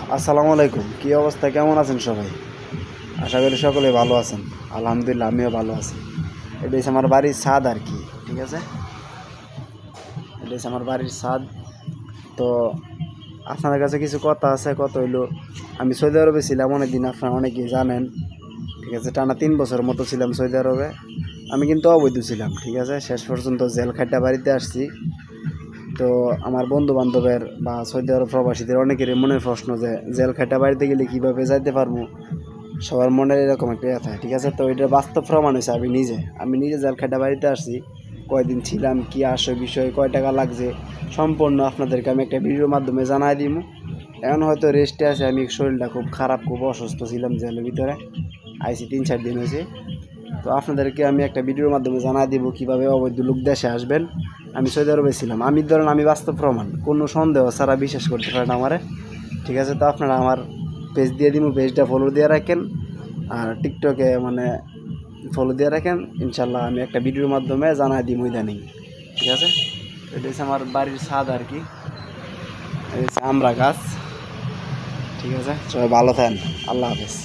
আসসালামু আলাইকুম। কী অবস্থা, কেমন আছেন সবাই? আশা করি সকলে ভালো আছেন। আলহামদুলিল্লাহ, আমিও ভালো আছি। এটা হচ্ছে আমার বাড়ির ছাদ আর কি, ঠিক আছে? এটা হচ্ছে আমার বাড়ির ছাদ। তো আপনাদের কাছে কিছু কথা আছে। কথা হইলো, আমি সৌদি আরবে ছিলাম অনেক দিন, আপনারা অনেকেই জানেন, ঠিক আছে? টানা 3 বছর মতো ছিলাম সৌদি আরবে। আমি কিন্তু অবৈধ ছিলাম, ঠিক আছে? শেষ পর্যন্ত জেল খাইটা বাড়িতে আসছি। তো আমার বন্ধু বান্ধবের বা সৌদি আরব প্রবাসীদের অনেকেরই মনের প্রশ্ন যে জেল খাইটা বাড়িতে গেলে কীভাবে যাইতে পারবো, সবার মনে এরকম একটা কথা, ঠিক আছে? তো এটা বাস্তব প্রমাণ হয়েছে। আমি নিজে জেল খাইটা বাড়িতে আসছি, কয়দিন ছিলাম, কি আসে বিষয়, কয় টাকা লাগছে, সম্পূর্ণ আপনাদেরকে আমি একটা ভিডিওর মাধ্যমে জানাই দিব। এখন হয়তো রেস্টে আছে, আমি শরীরটা খুব খারাপ, খুব অসুস্থ ছিলাম জেলের ভিতরে, আইসি 3-4 দিন হয়েছে। তো আপনাদেরকে আমি একটা ভিডিওর মাধ্যমে জানাই দিব কীভাবে অবৈধ লোক দেশে আসবেন। আমি সৌদি আরবে ছিলাম, আমি বাস্তব প্রমাণ, কোনো সন্দেহ ছাড়া বিশ্বাস করতে পারেন আমারে, ঠিক আছে? তো আপনারা আমার পেজ দিয়ে দিব, পেজটা ফলো দিয়ে রাখেন, আর টিকটকে ফলো দিয়ে রাখেন। ইনশাল্লাহ আমি একটা ভিডিওর মাধ্যমে জানাই দিব ইদানিং, ঠিক আছে? এটা হচ্ছে আমার বাড়ির ছাদ আর কি, এটা হচ্ছে আমরা গাছ, ঠিক আছে? সবাই ভালো থাকেন, আল্লাহ হাফেজ।